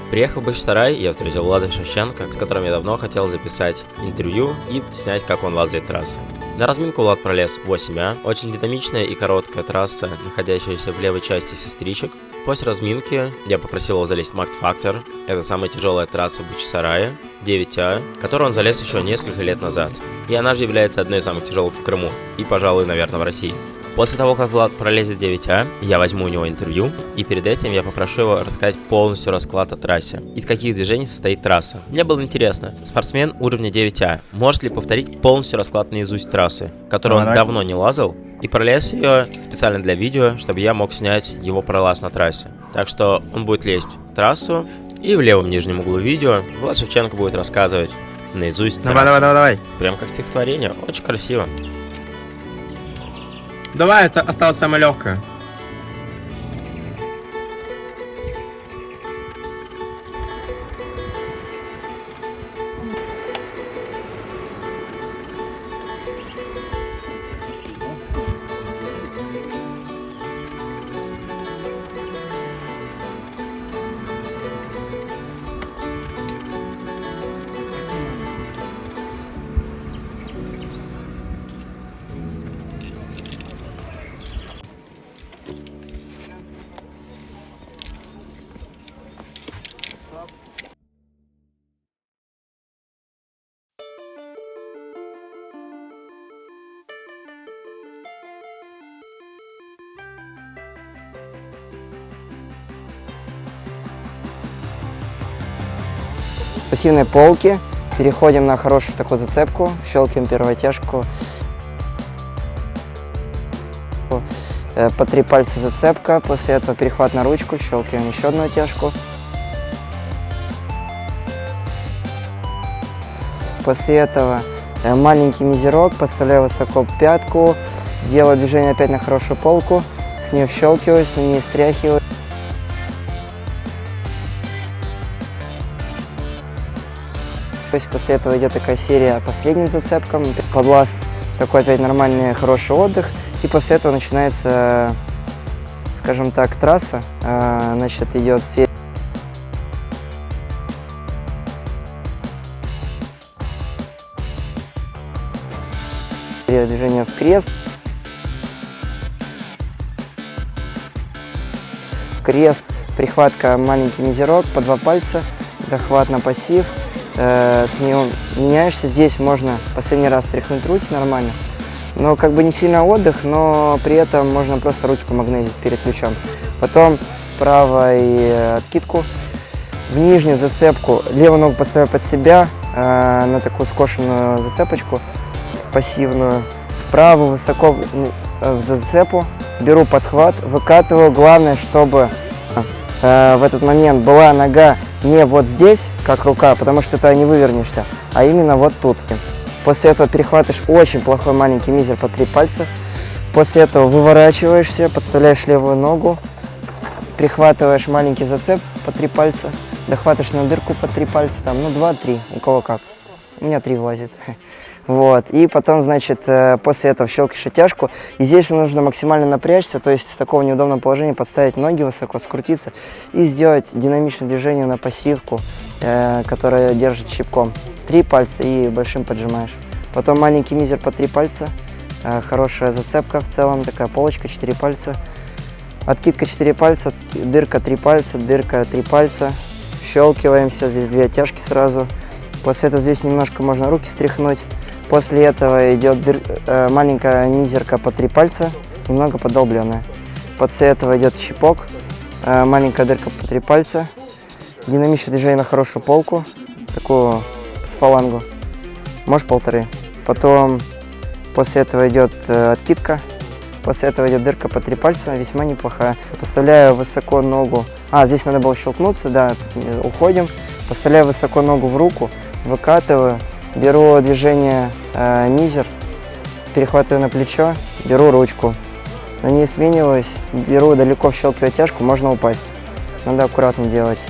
Приехав в Бахчисарай, я встретил Влада Шевченко, с которым я давно хотел записать интервью и снять, как он лазает трассы. На разминку Влад пролез 8А, очень динамичная и короткая трасса, находящаяся в левой части сестричек. После разминки я попросил его залезть Max Factor, это самая тяжелая трасса в Бахчисарае, 9А, которую он залез еще несколько лет назад. И она же является одной из самых тяжелых в Крыму и, пожалуй, наверное, в России. После того, как Влад пролезет 9А, я возьму у него интервью, и перед этим я попрошу его рассказать полностью расклад о трассе. Из каких движений состоит трасса. Мне было интересно, спортсмен уровня 9А может ли повторить полностью расклад наизусть трассы, которую он давно не лазал, и пролез ее специально для видео, чтобы я мог снять его пролаз на трассе. Так что он будет лезть трассу, и в левом нижнем углу видео Влад Шевченко будет рассказывать наизусть трассу. Давай. Прям как стихотворение, очень красиво. Давай, это осталось самое легкое. С пассивной полки переходим на хорошую такую зацепку, щелкаем первую оттяжку. По 3 пальца зацепка, после этого перехват на ручку, щелкаем еще одну оттяжку. После этого маленький мизерок, подставляю высоко пятку, делаю движение опять на хорошую полку, с нее щелкиваюсь, на ней стряхиваю. То есть после этого идет такая серия последним зацепкам, под лаз такой опять нормальный хороший отдых, и после этого начинается, скажем так, трасса, значит, идет серия движения в крест, прихватка маленький мизерок по 2 пальца, дохват на пассив. С ним меняешься. Здесь можно последний раз стряхнуть руки нормально. Но как бы не сильно отдых, но при этом можно просто руки помагнезить перед ключом. Потом правой откидку. В нижнюю зацепку левую ногу поставляю под себя на такую скошенную зацепочку пассивную. Правую высоко в зацепу. Беру подхват, выкатываю. Главное, чтобы в этот момент была нога не вот здесь, как рука, потому что ты не вывернешься, а именно вот тут. После этого перехватываешь очень плохой маленький мизер по 3 пальца. После этого выворачиваешься, подставляешь левую ногу, прихватываешь маленький зацеп по 3 пальца, дохватываешь на дырку по 3 пальца, там, ну 2-3, у кого как. У меня 3 влазит. Вот. И потом, значит, после этого щелкаешь оттяжку. И здесь нужно максимально напрячься, то есть с такого неудобного положения подставить ноги высоко, скрутиться и сделать динамичное движение на пассивку, которая держит щипком. 3 пальца и большим поджимаешь. Потом маленький мизер по 3 пальца, хорошая зацепка в целом, такая полочка, 4 пальца. Откидка 4 пальца, дырка 3 пальца, дырка 3 пальца. Щелкиваемся, здесь 2 оттяжки сразу. После этого здесь немножко можно руки стряхнуть. После этого идет маленькая мизерка по 3 пальца, немного подолбленная. После этого идет щипок, маленькая дырка по 3 пальца, динамичное движение на хорошую полку, такую с фалангу, может 1,5. Потом после этого идет откидка, после этого идет дырка по 3 пальца, весьма неплохая. Поставляю высоко ногу, здесь надо было щелкнуться, да, уходим. Поставляю высоко ногу в руку, выкатываю, беру движение мизер, перехватываю на плечо, беру ручку. На ней смениваюсь, беру далеко, вщелкиваю тяжку, можно упасть. Надо аккуратно делать.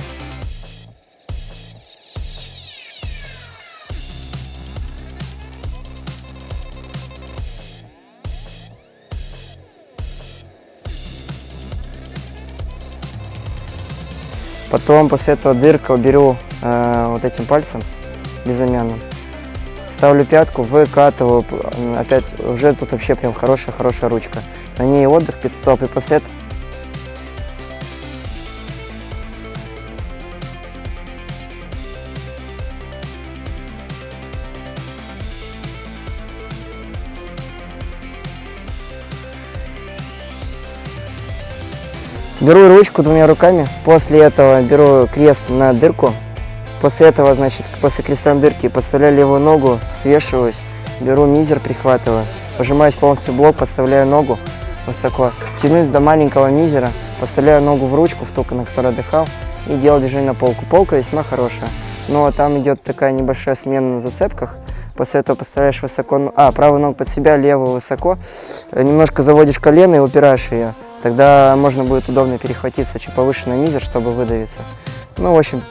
Потом после этого дырку беру вот этим пальцем безымянным, ставлю пятку, выкатываю, опять уже тут вообще прям хорошая ручка. На ней отдых, пит-стоп, и после этого беру ручку 2 руками, после этого беру крест на дырку, после этого, значит, после креста на дырке подставляю левую ногу, свешиваюсь, беру мизер, прихватываю, пожимаюсь полностью в блок, подставляю ногу высоко, тянусь до маленького мизера, подставляю ногу в ручку, в ту, на которой отдыхал, и делаю движение на полку. Полка весьма хорошая, но там идет такая небольшая смена на зацепках. После этого поставляешь высоко, правую ногу под себя, левую высоко, немножко заводишь колено и упираешь ее. Тогда можно будет удобно перехватиться чуть повыше на мизер, чтобы выдавиться. Ну, в общем,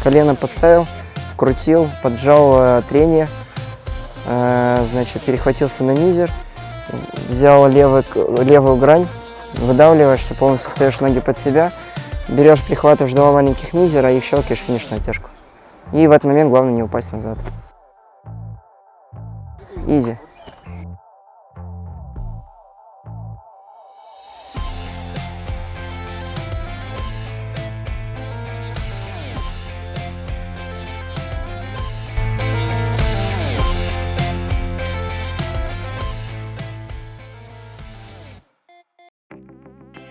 колено подставил, вкрутил, поджал трение, значит, перехватился на мизер, взял левую грань, выдавливаешься, полностью встаешь ноги под себя, берешь, прихватываешь 2 маленьких мизера и щелкаешь финишную тяжку. И в этот момент главное не упасть назад. Изи.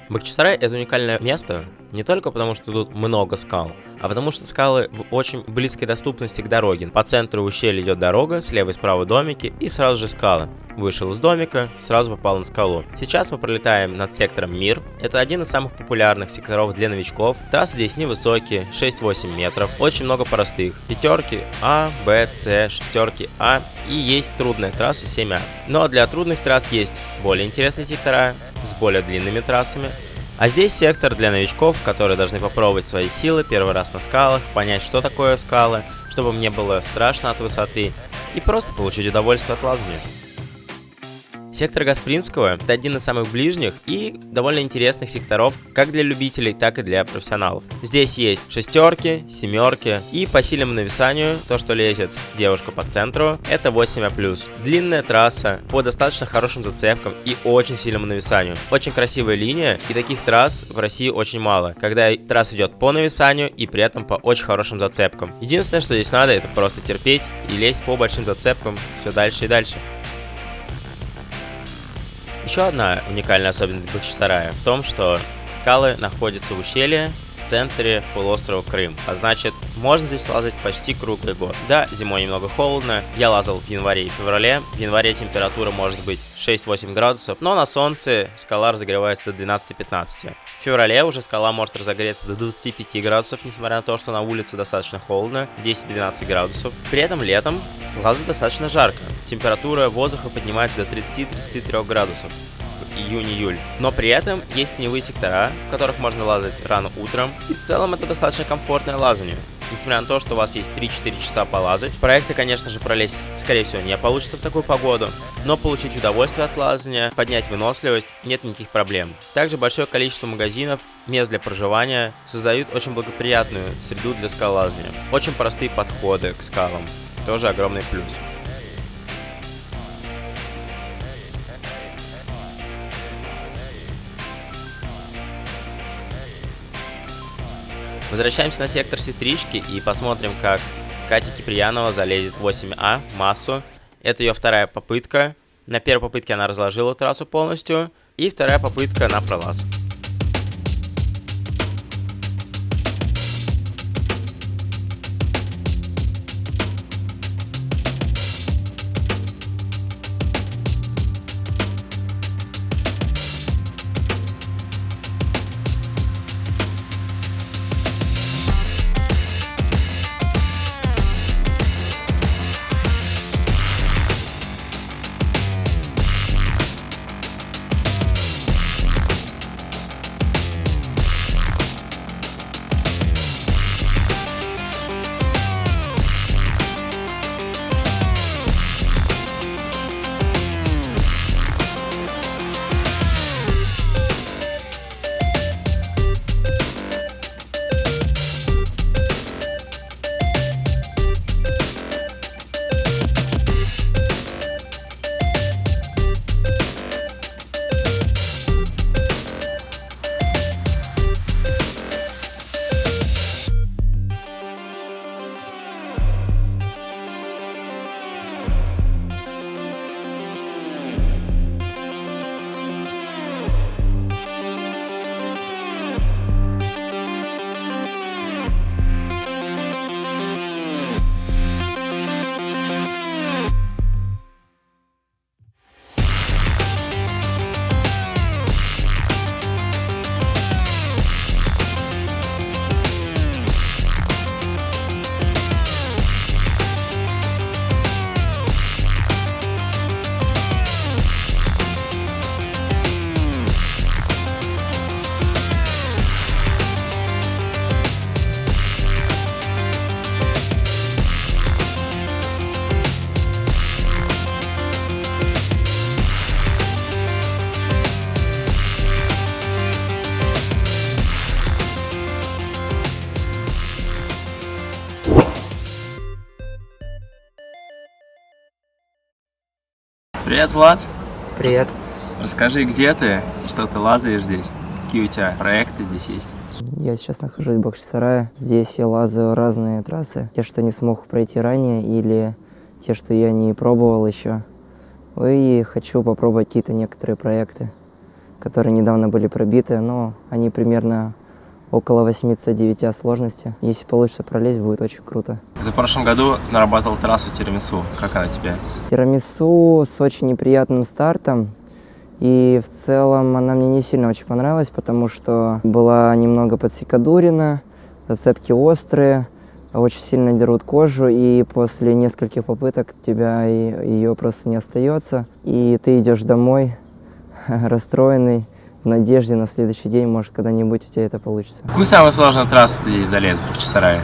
Бахчисарай — это уникальное место не только потому, что тут много скал, а потому что скалы в очень близкой доступности к дороге. По центру ущелья идет дорога, слева и справа домики и сразу же скалы. Вышел из домика, сразу попал на скалу. Сейчас мы пролетаем над сектором Мир. Это один из самых популярных секторов для новичков. Трассы здесь невысокие, 6-8 метров. Очень много простых. Пятерки А, Б, С, шестерки А и есть трудная трасса 7А. Но для трудных трасс есть более интересные сектора с более длинными трассами. А здесь сектор для новичков, которые должны попробовать свои силы первый раз на скалах, понять, что такое скалы, чтобы мне было страшно от высоты и просто получить удовольствие от лазания. Сектор Гаспринского – это один из самых ближних и довольно интересных секторов как для любителей, так и для профессионалов. Здесь есть шестерки, семерки и по сильному нависанию, то, что лезет девушка по центру, это 8А+. Длинная трасса по достаточно хорошим зацепкам и очень сильному нависанию. Очень красивая линия, и таких трасс в России очень мало, когда трасса идет по нависанию и при этом по очень хорошим зацепкам. Единственное, что здесь надо, это просто терпеть и лезть по большим зацепкам все дальше и дальше. Еще одна уникальная особенность Бахчисарая в том, что скалы находятся в ущелье в центре полуострова Крым, а значит, можно здесь лазать почти круглый год. Да, зимой немного холодно, я лазал в январе и феврале, в январе температура может быть 6-8 градусов, но на солнце скала разогревается до 12-15. В феврале уже скала может разогреться до 25 градусов, несмотря на то, что на улице достаточно холодно, 10-12 градусов. При этом летом лазать достаточно жарко, температура воздуха поднимается до 30-33 градусов. Июнь-июль. Но при этом есть теневые сектора, в которых можно лазать рано утром, и в целом это достаточно комфортное лазание. Несмотря на то, что у вас есть 3-4 часа полазать, проекты, конечно же, пролезть, скорее всего, не получится в такую погоду, но получить удовольствие от лазания, поднять выносливость, нет никаких проблем. Также большое количество магазинов, мест для проживания создают очень благоприятную среду для скалолазания. Очень простые подходы к скалам, тоже огромный плюс. Возвращаемся на сектор Сестрички и посмотрим, как Катя Киприянова залезет в 8А массу. Это ее вторая попытка. На первой попытке она разложила трассу полностью. И вторая попытка на пролаз. Привет, Влад. Привет. Расскажи, где ты, что ты лазаешь здесь, какие у тебя проекты здесь есть? Я сейчас нахожусь в Бахчисарае. Здесь я лазаю разные трассы. Те, что не смог пройти ранее, или те, что я не пробовал еще. И хочу попробовать какие-то некоторые проекты, которые недавно были пробиты, но они примерно около 89 сложности. Если получится пролезть, будет очень круто. Ты в прошлом году нарабатывал трассу Тирамису. Как она тебе? Тирамису с очень неприятным стартом. И в целом она мне не сильно очень понравилась, потому что была немного подсекадурена, зацепки острые, очень сильно дерут кожу, и после нескольких попыток у тебя ее просто не остается. И ты идешь домой расстроенный, в надежде на следующий день, может, когда-нибудь у тебя это получится. Какую самую сложную трассу ты здесь залез в Бахчисарае?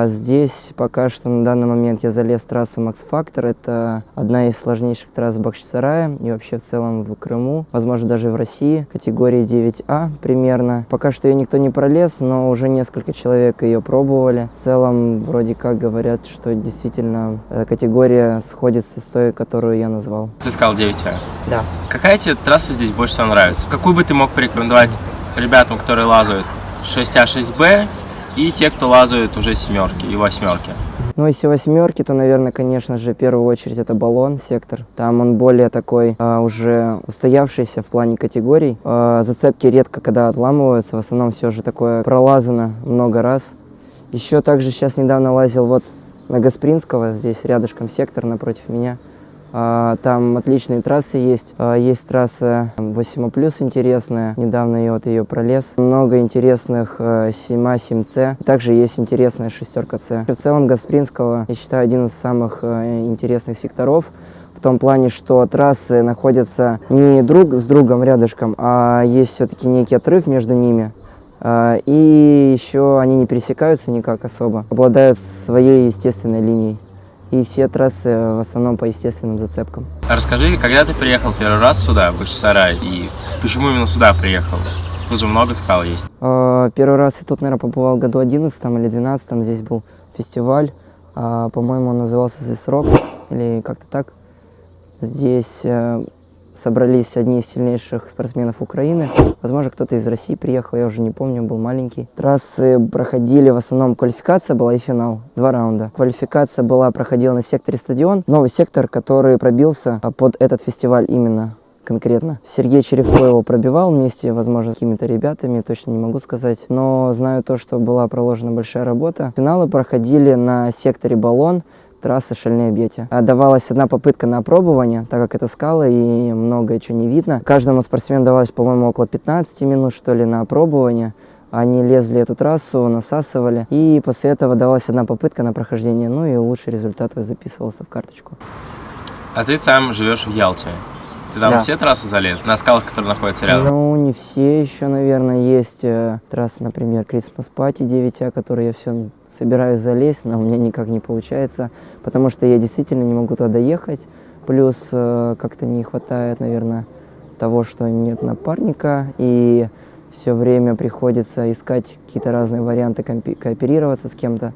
Здесь пока что на данный момент я залез в трассу Max Factor. Это одна из сложнейших трасс Бахчисарая и вообще в целом в Крыму, возможно, даже в России, категории 9А примерно. Пока что ее никто не пролез, но уже несколько человек ее пробовали. В целом, вроде как говорят, что действительно категория сходится с той, которую я назвал. Ты сказал 9А. Да. Какая тебе трасса здесь больше всего нравится? Какую бы ты мог порекомендовать ребятам, которые лазают 6А, 6Б, и те, кто лазают уже семерки и восьмерки? Ну, если восьмерки, то, наверное, конечно же, в первую очередь это баллон, сектор. Там он более такой уже устоявшийся в плане категорий. Зацепки редко когда отламываются, в основном все же такое пролазано много раз. Еще также сейчас недавно лазил вот на Гаспринского, здесь рядышком сектор напротив меня. Там отличные трассы есть. Есть трасса 8А+, интересная. Недавно я вот ее пролез. Много интересных 7А, 7С. Также есть интересная 6С. В целом Гаспринского, я считаю, один из самых интересных секторов. В том плане, что трассы находятся не друг с другом рядышком, а есть все-таки некий отрыв между ними. И еще они не пересекаются никак особо. Обладают своей естественной линией. И все трассы в основном по естественным зацепкам. Расскажи, когда ты приехал первый раз сюда, в Бахчисарай, и почему именно сюда приехал? Тут же много скал есть. Первый раз я тут, наверное, побывал в году 11 или 12. Здесь был фестиваль, по-моему, он назывался This Rocks, или как-то так. Здесь собрались одни из сильнейших спортсменов Украины. Возможно, кто-то из России приехал, я уже не помню, был маленький. Трассы проходили, в основном квалификация была и финал, 2 раунда. Квалификация проходила на секторе стадион, новый сектор, который пробился под этот фестиваль именно. Конкретно. Сергей Черевко его пробивал вместе, возможно, с какими-то ребятами, точно не могу сказать. Но знаю то, что была проложена большая работа. Финалы проходили на секторе Баллон, трасса Шальные объятия. Давалась одна попытка на опробование, так как это скалы и много чего не видно. Каждому спортсмену давалось, по-моему, около 15 минут, что ли, на опробование. Они лезли эту трассу, насасывали. И после этого давалась одна попытка на прохождение. Ну и лучший результат записывался в карточку. А ты сам живешь в Ялте. Ты там все трассы залез? На скалах, которые находятся рядом? Ну, не все еще, наверное. Есть трассы, например, Christmas Party 9А, которые я все собираюсь залезть, но у меня никак не получается, потому что я действительно не могу туда доехать. Плюс как-то не хватает, наверное, того, что нет напарника, и все время приходится искать какие-то разные варианты, кооперироваться с кем-то.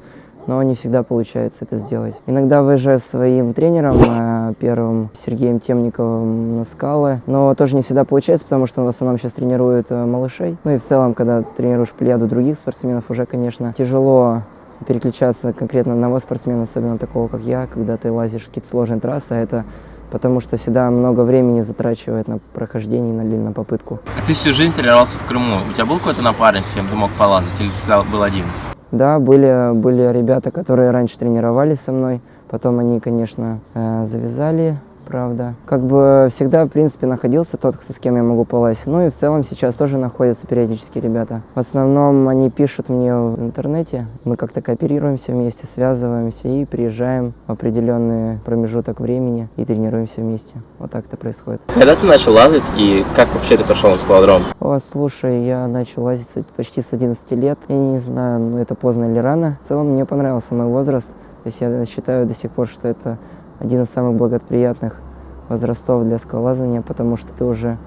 Но не всегда получается это сделать. Иногда выезжаю с своим тренером, первым Сергеем Темниковым, на скалы, но тоже не всегда получается, потому что он в основном сейчас тренирует малышей. Ну и в целом, когда ты тренируешь плеяду других спортсменов, уже, конечно, тяжело переключаться конкретно на одного спортсмена, особенно такого, как я, когда ты лазишь какие-то сложные трассы, это потому что всегда много времени затрачивает на прохождение или на попытку. А ты всю жизнь тренировался в Крыму. У тебя был какой-то напарник, с кем ты мог полазать, или ты был один? Да, были ребята, которые раньше тренировались со мной, потом они, конечно, завязали, правда. Как бы всегда, в принципе, находился тот, с кем я могу полазить. Ну и в целом сейчас тоже находятся периодически ребята. В основном они пишут мне в интернете, мы как-то кооперируемся вместе, связываемся и приезжаем в определенный промежуток времени и тренируемся вместе. Вот так это происходит. Когда ты начал лазать и как вообще ты пришел на скалодром? Слушай, я начал лазить почти с 11 лет. Я не знаю, ну это поздно или рано. В целом мне понравился мой возраст. То есть я считаю до сих пор, что это один из самых благоприятных возрастов для скалолазания, потому что ты уже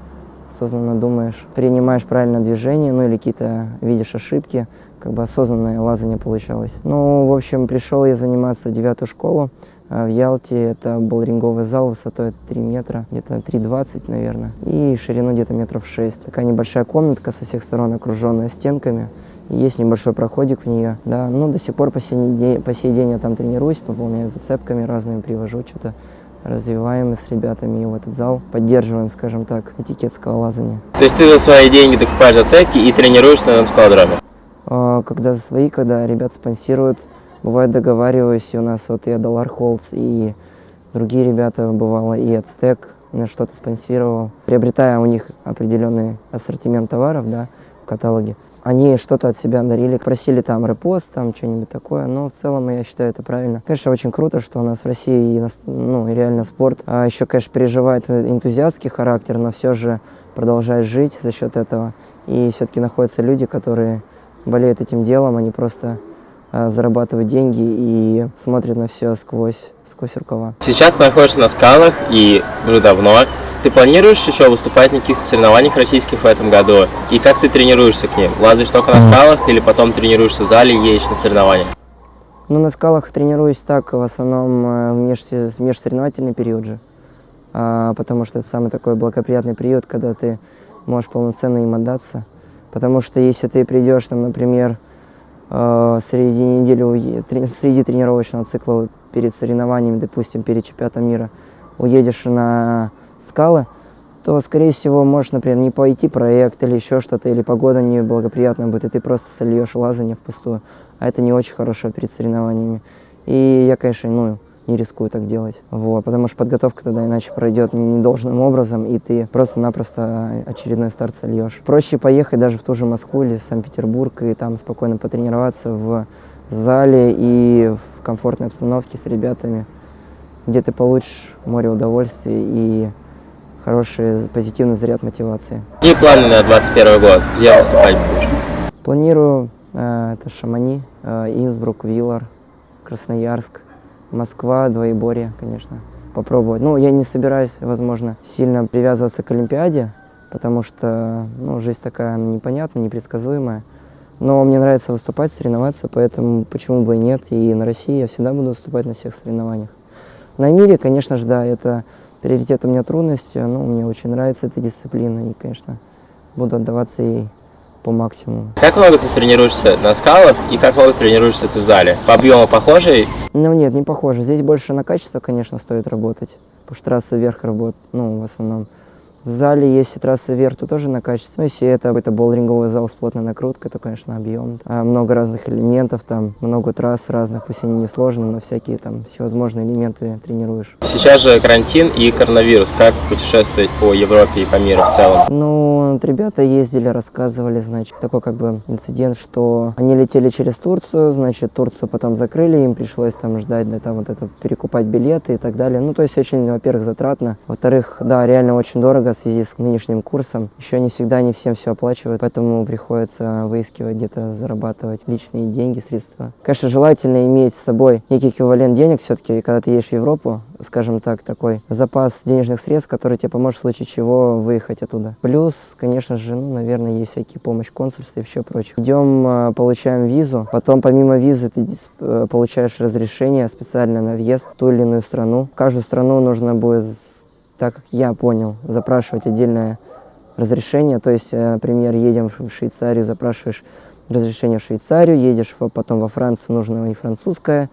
осознанно думаешь, принимаешь правильное движение, ну или какие-то видишь ошибки, как бы осознанное лазание получалось. Ну, в общем, пришел я заниматься в 9-ю школу. В Ялте это был ринговый зал высотой 3 метра, где-то 3,20, наверное, и ширину где-то метров 6. Такая небольшая комнатка со всех сторон, окруженная стенками. Есть небольшой проходик в нее, да, ну до сих пор по сей день я там тренируюсь, пополняю зацепками разными, привожу что-то, развиваем с ребятами в этот зал, поддерживаем, скажем так, этикет скалолазания. То есть ты за свои деньги докупаешь зацепки и тренируешься на этом скалодроме? Когда за свои, когда ребят спонсируют, бывает договариваюсь, и у нас вот и Adolar Holds, и другие ребята, бывало, и Ацтек на что-то спонсировал, приобретая у них определенный ассортимент товаров, да, в каталоге. Они что-то от себя дарили, просили там репост, там что-нибудь такое, но в целом я считаю это правильно. Конечно, очень круто, что у нас в России и реально спорт еще, конечно, переживает энтузиастский характер, но все же продолжает жить за счет этого. И все-таки находятся люди, которые болеют этим делом, они просто зарабатывают деньги и смотрят на все сквозь рукава. Сейчас ты находишься на скалах и уже давно. Ты планируешь еще выступать на каких-то соревнованиях российских в этом году? И как ты тренируешься к ним? Лазаешь только на скалах или потом тренируешься в зале и едешь на соревнования? Ну, на скалах тренируюсь так, в основном в межсоревновательный период же. Потому что это самый такой благоприятный период, когда ты можешь полноценно им отдаться. Потому что если ты придешь, там, например, среди недели, среди тренировочного цикла перед соревнованиями, допустим, перед чемпионатом мира, уедешь на скалы, то, скорее всего, можешь, например, не пойти проект или еще что-то, или погода неблагоприятная будет, и ты просто сольешь лазание впустую. А это не очень хорошо перед соревнованиями. И я, конечно, не рискую так делать. Вот, потому что подготовка тогда иначе пройдет недолжным образом, и ты просто-напросто очередной старт сольешь. Проще поехать даже в ту же Москву или Санкт-Петербург, и там спокойно потренироваться в зале и в комфортной обстановке с ребятами, где ты получишь море удовольствия и хороший позитивный заряд мотивации. Какие планы на 2021 год? Где выступать будешь? Планирую это Шамани, Инсбрук, Вилар, Красноярск, Москва, Двоеборье, конечно, попробовать. Ну, я не собираюсь, возможно, сильно привязываться к Олимпиаде, потому что, жизнь такая непонятная, непредсказуемая. Но мне нравится выступать, соревноваться, поэтому почему бы и нет. И на России я всегда буду выступать на всех соревнованиях. На мире, конечно же, да, это приоритет у меня трудности, мне очень нравится эта дисциплина, и, конечно, буду отдаваться ей по максимуму. Как много ты тренируешься на скалах и как много тренируешься ты в зале? По объему похожий? Нет, не похоже. Здесь больше на качество, конечно, стоит работать, потому что трасса вверх работает, в основном. В зале, если трасса вверх, то тоже на качество. Если это боулинговый зал с плотной накруткой, то, конечно, объем. Много разных элементов, там много трасс разных, пусть они не сложные, но всякие там всевозможные элементы тренируешь. Сейчас же карантин и коронавирус. Как путешествовать по Европе и по миру в целом? Ребята ездили, рассказывали, значит, такой инцидент, что они летели через Турцию, значит, Турцию потом закрыли, им пришлось там ждать, перекупать билеты и так далее. То есть очень, во-первых, затратно. Во-вторых, да, реально очень дорого в связи с нынешним курсом. Еще не всегда, не всем все оплачивают, поэтому приходится выискивать где-то, зарабатывать личные деньги, средства. Конечно, желательно иметь с собой некий эквивалент денег все-таки, когда ты едешь в Европу, скажем так, такой запас денежных средств, который тебе поможет в случае чего выехать оттуда. Плюс, конечно же, наверное, есть всякие помощь консульства и все прочее. Идем, получаем визу, потом помимо визы ты получаешь разрешение специально на въезд в ту или иную страну. В каждую страну нужно будет, так как я понял, запрашивать отдельное разрешение. То есть, например, едем в Швейцарию, запрашиваешь разрешение в Швейцарию, едешь потом во Францию, нужно и французское,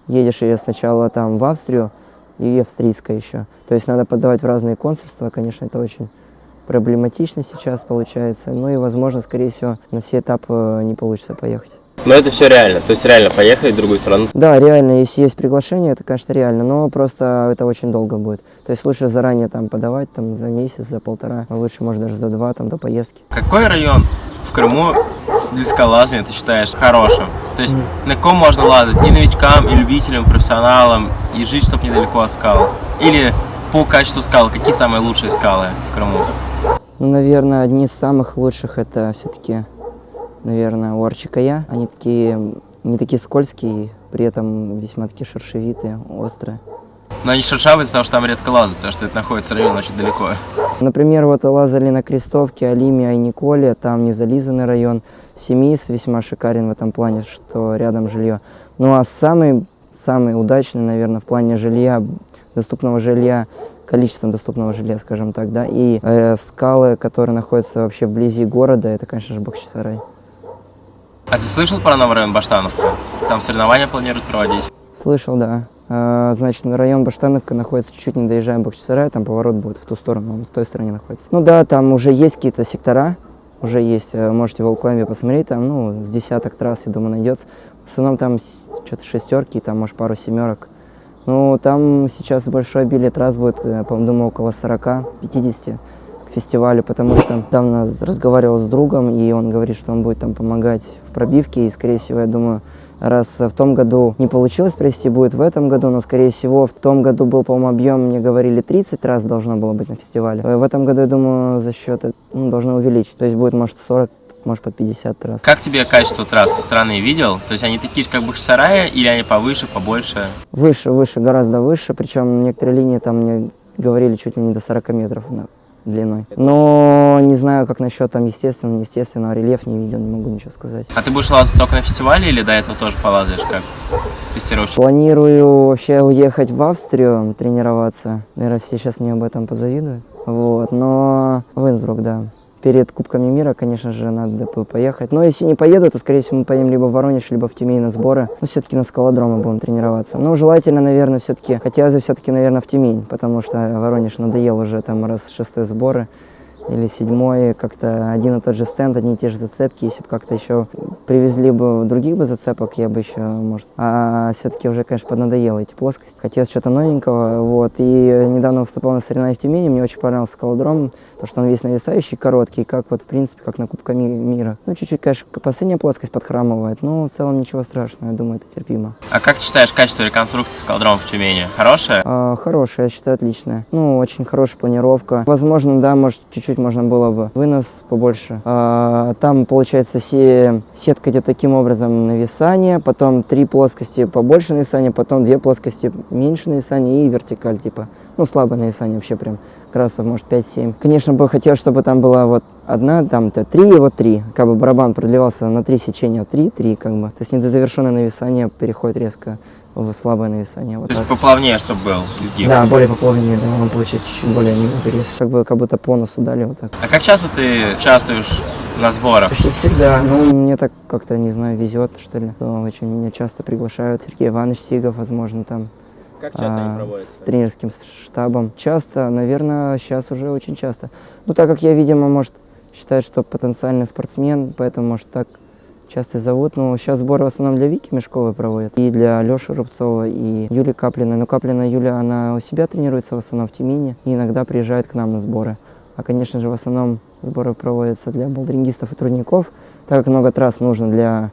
едешь сначала там в Австрию, и австрийское еще. То есть надо подавать в разные консульства, конечно, это очень проблематично сейчас получается, и, возможно, скорее всего, на все этапы не получится поехать. Но это все реально, то есть реально поехать в другую страну? Да, реально, если есть приглашение, это, конечно, реально, но просто это очень долго будет. То есть лучше заранее подавать за месяц, за полтора, а лучше, может, даже за 2 до поездки. Какой район в Крыму для скалолазания ты считаешь хорошим? То есть на ком можно лазать и новичкам, и любителям, и профессионалам, и жить, чтобы недалеко от скал? Или по качеству скал, какие самые лучшие скалы в Крыму? Наверное, одни из самых лучших это все-таки, наверное, Уарчикая. Они не такие скользкие, при этом весьма такие шершевитые, острые. Но они шершавые из-за того, что там редко лазают, потому что это находится район очень далеко. Например, лазали на Крестовке, Алиме, Айниколе, там не зализанный район. Семис весьма шикарен в этом плане, что рядом жилье. А самый самый удачный, наверное, в плане жилья, доступного жилья, количеством доступного жилья, скажем так, да. И скалы, которые находятся вообще вблизи города, это, конечно же, Бахчисарай. А ты слышал про новый район Баштановка? Там соревнования планируют проводить. Слышал, да. Значит, район Баштановка находится чуть-чуть не доезжая Бахчисарая, там поворот будет в ту сторону, он в той стороне находится. Ну да, там уже есть какие-то сектора, уже есть, можете в Волклайме посмотреть, там, ну, с десяток трасс, я думаю, найдется. В основном там что-то шестерки, там, может, пару семерок. Ну, там сейчас большое обилие трасс будет, по-моему, думаю, около 40-50 к фестивалю, потому что недавно разговаривал с другом, и он говорит, что он будет там помогать в пробивке, и, скорее всего, я думаю, раз в том году не получилось провести, будет в этом году, но, скорее всего, в том году был, по-моему, объем, мне говорили, 30 раз должно было быть на фестивале. В этом году, я думаю, за счет должны увеличить, то есть будет, может, 40, может, под 50 трасс. Как тебе качество трасс со стороны видел? То есть они такие же, как Бахчисарая, или они повыше, побольше? Выше, гораздо выше, причем некоторые линии там мне говорили чуть ли не до 40 метров длиной. Но не знаю, как насчет там естественного, рельеф не видел, не могу ничего сказать. А ты будешь лазать только на фестивале или до этого тоже полазаешь как тестировщик? Планирую вообще уехать в Австрию тренироваться. Наверное, все сейчас мне об этом позавидуют. Вот, но в Инсбрук, да. Перед Кубками мира, конечно же, надо поехать. Но если не поеду, то, скорее всего, мы поедем либо в Воронеж, либо в Тюмень на сборы. Но все-таки на скалодроме будем тренироваться. Но желательно, наверное, все-таки, хотелось бы все-таки, наверное, в Тюмень, потому что Воронеж надоел уже там раз 6-й сборы или 7-й, как-то один и тот же стенд, одни и те же зацепки. Если бы как-то еще привезли бы других бы зацепок, я бы еще, может... А все-таки уже, конечно, поднадоело эти плоскости. Хотелось что-то новенького, вот. И недавно выступал на соревнованиях в Тюмени, мне очень понравился скалодром, то, что он весь нависающий, короткий, как вот, в принципе, как на Кубках мира. Ну, чуть-чуть, конечно, последняя плоскость подхрамывает, но в целом ничего страшного, я думаю, это терпимо. А как ты считаешь качество реконструкции скалодрома в Тюмени? Хорошее? Хорошее, я считаю, отличное. Ну, очень хорошая планировка. Возможно, да, может, чуть-чуть можно было бы вынос побольше. Там, получается, сетка идет таким образом нависание, потом 3 плоскости побольше нависания, потом 2 плоскости меньше нависания и вертикаль, типа. Ну, слабое нависание вообще прям. Градусов, может, 5-7. Конечно, бы хотел, чтобы там была вот одна, там-то 3 и вот 3. Как бы барабан продлевался на 3 сечения, 3, как бы. То есть недозавершенное нависание переходит резко в слабое нависание. Вот то есть так. поплавнее, чтобы был изгиб? Да, более поплавнее, да, он получает чуть-чуть более немного резко. Как будто по носу дали вот так. А как часто ты участвуешь на сборах? Почти всегда. Ну, мне так как-то, не знаю, везет, что ли. Очень меня часто приглашают. Сергей Иванович Сигов, возможно, там. Как часто они проводятся? С тренерским штабом. Часто, наверное, сейчас уже очень часто. Ну, так как я, видимо, может, считаю, что потенциальный спортсмен, поэтому, может, так часто и зовут. Но сейчас сборы в основном для Вики Мешковой проводят. И для Леши Рубцова, и Юли Каплиной. Но Каплина Юля, она у себя тренируется в основном в Тюмени и иногда приезжает к нам на сборы. А, конечно же, в основном сборы проводятся для балдрингистов и трудников, так как много трасс нужно для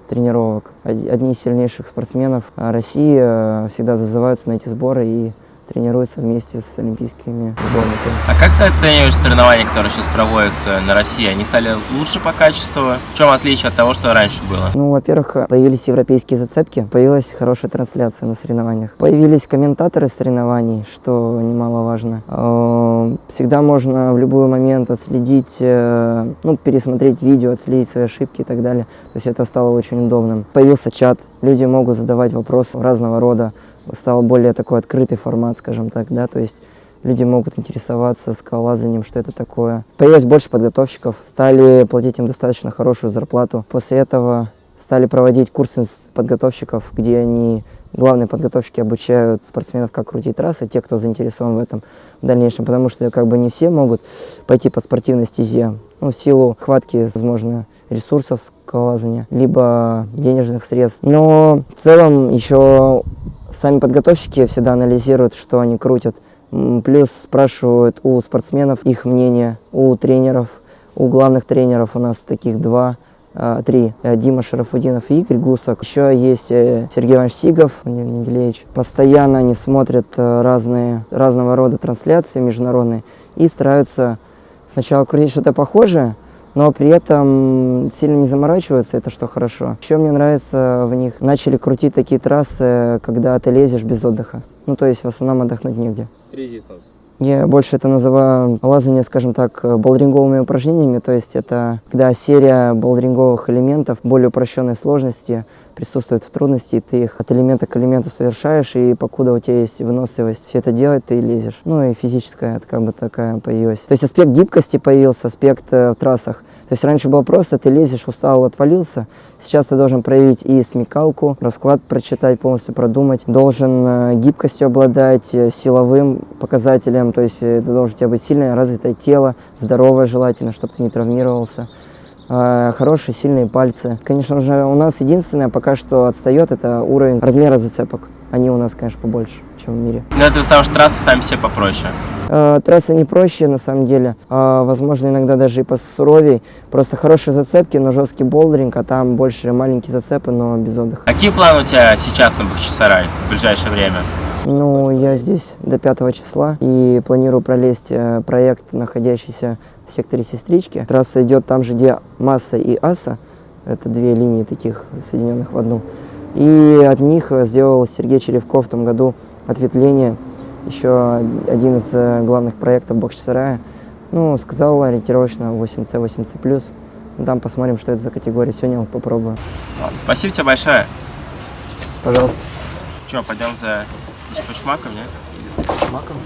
тренировок. Одни из сильнейших спортсменов России всегда зазываются на эти сборы и тренируются вместе с олимпийскими сборниками. А как ты оцениваешь соревнования, которые сейчас проводятся на России? Они стали лучше по качеству? В чем отличие от того, что раньше было? Ну, во-первых, появились европейские зацепки, появилась хорошая трансляция на соревнованиях. Появились комментаторы соревнований, что немаловажно. Всегда можно в любой момент отследить, ну, пересмотреть видео, отследить свои ошибки и так далее. То есть это стало очень удобным. Появился чат, люди могут задавать вопросы разного рода. Стал более такой открытый формат, скажем так, да, то есть люди могут интересоваться скалолазанием, что это такое. Появилось больше подготовщиков, стали платить им достаточно хорошую зарплату. После этого стали проводить курсы подготовщиков, где главные подготовщики обучают спортсменов, как крутить трассы, те, кто заинтересован в этом в дальнейшем, потому что как бы не все могут пойти по спортивной стезе, ну, в силу хватки, возможно, ресурсов скалолазания, либо денежных средств. Но в целом еще сами подготовщики всегда анализируют, что они крутят, плюс спрашивают у спортсменов их мнение, у тренеров, у главных тренеров у нас таких 3, Дима Шарафудинов и Игорь Гусак. Еще есть Сергей Иванович Сигов, Менделеевич. Постоянно они смотрят разного рода трансляции международные и стараются сначала крутить что-то похожее, но при этом сильно не заморачиваются, это что хорошо. Еще мне нравится в них, начали крутить такие трассы, когда ты лезешь без отдыха. Ну, то есть в основном отдохнуть негде. Резистанс. Я больше это называю лазание, скажем так, болдеринговыми упражнениями, то есть это когда серия болдеринговых элементов более упрощенной сложности присутствует в трудности, и ты их от элемента к элементу совершаешь, и покуда у тебя есть выносливость все это делать, ты лезешь. Ну и физическая это как бы такая появилась. То есть аспект гибкости появился, аспект в трассах. То есть раньше было просто, ты лезешь, устал, отвалился. Сейчас ты должен проявить и смекалку, расклад прочитать, полностью продумать. Должен гибкостью обладать, силовым показателем. То есть это должен у тебя быть сильное, развитое тело, здоровое желательно, чтобы ты не травмировался. Хорошие, сильные пальцы. Конечно же, у нас единственное пока что отстает, это уровень размера зацепок. Они у нас, конечно, побольше, чем в мире. Но это из-за того, что трассы сами все попроще. Трассы не проще, на самом деле. Возможно, иногда даже и посуровей. Просто хорошие зацепки, но жесткий болдеринг, а там больше маленькие зацепы, но без отдыха. Какие планы у тебя сейчас на Бахчисарай в ближайшее время? Ну, я здесь до 5 числа и планирую пролезть проект, находящийся в секторе Сестрички. Трасса идет там же, где Масса и Аса. Это две линии таких, соединенных в одну. И от них сделал Сергей Черевков в том году ответвление. Еще один из главных проектов Бахчисарая. Ну, сказал ориентировочно 8C, 8C+. Там посмотрим, что это за категория. Сегодня вот попробую. Спасибо тебе большое. Пожалуйста. Че, пойдем за шмаком, нет? Маком?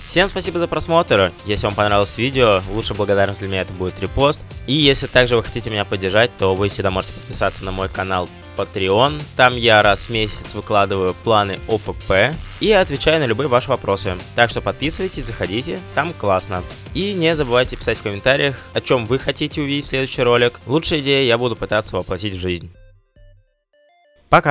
Всем спасибо за просмотр. Если вам понравилось видео, лучшая благодарность для меня это будет репост. И если также вы хотите меня поддержать, то вы всегда можете подписаться на мой канал Patreon. Там я раз в месяц выкладываю планы ОФП и отвечаю на любые ваши вопросы. Так что подписывайтесь, заходите, там классно. И не забывайте писать в комментариях, о чем вы хотите увидеть следующий ролик. Лучшие идеи я буду пытаться воплотить в жизнь.